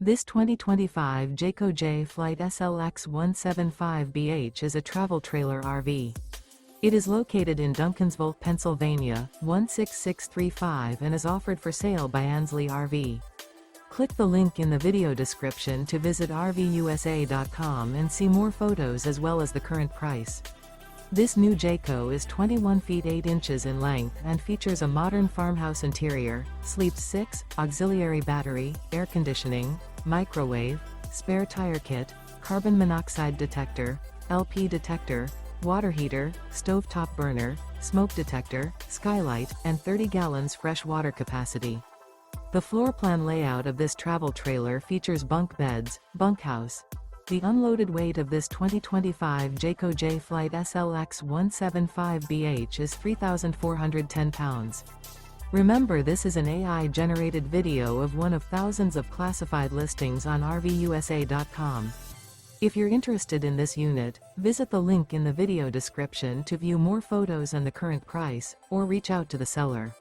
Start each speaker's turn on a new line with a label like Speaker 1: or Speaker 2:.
Speaker 1: This 2025 Jayco Jay Flight SLX 175BH is a travel trailer RV. It is located in Duncansville, Pennsylvania, 16635 and is offered for sale by Ansley RV. Click the link in the video description to visit RVUSA.com and see more photos as well as the current price. This new Jayco is 21 feet 8 inches in length and features a modern farmhouse interior, sleeps 6, auxiliary battery, air conditioning, microwave, spare tire kit, carbon monoxide detector, LP detector, water heater, stovetop burner, smoke detector, skylight, and 30 gallons fresh water capacity. The floor plan layout of this travel trailer features bunk beds, bunkhouse. The unloaded weight of this 2025 Jayco Jay Flight SLX 175BH is 3,410 pounds. Remember, this is an AI-generated video of one of thousands of classified listings on RVUSA.com. If you're interested in this unit, visit the link in the video description to view more photos and the current price, or reach out to the seller.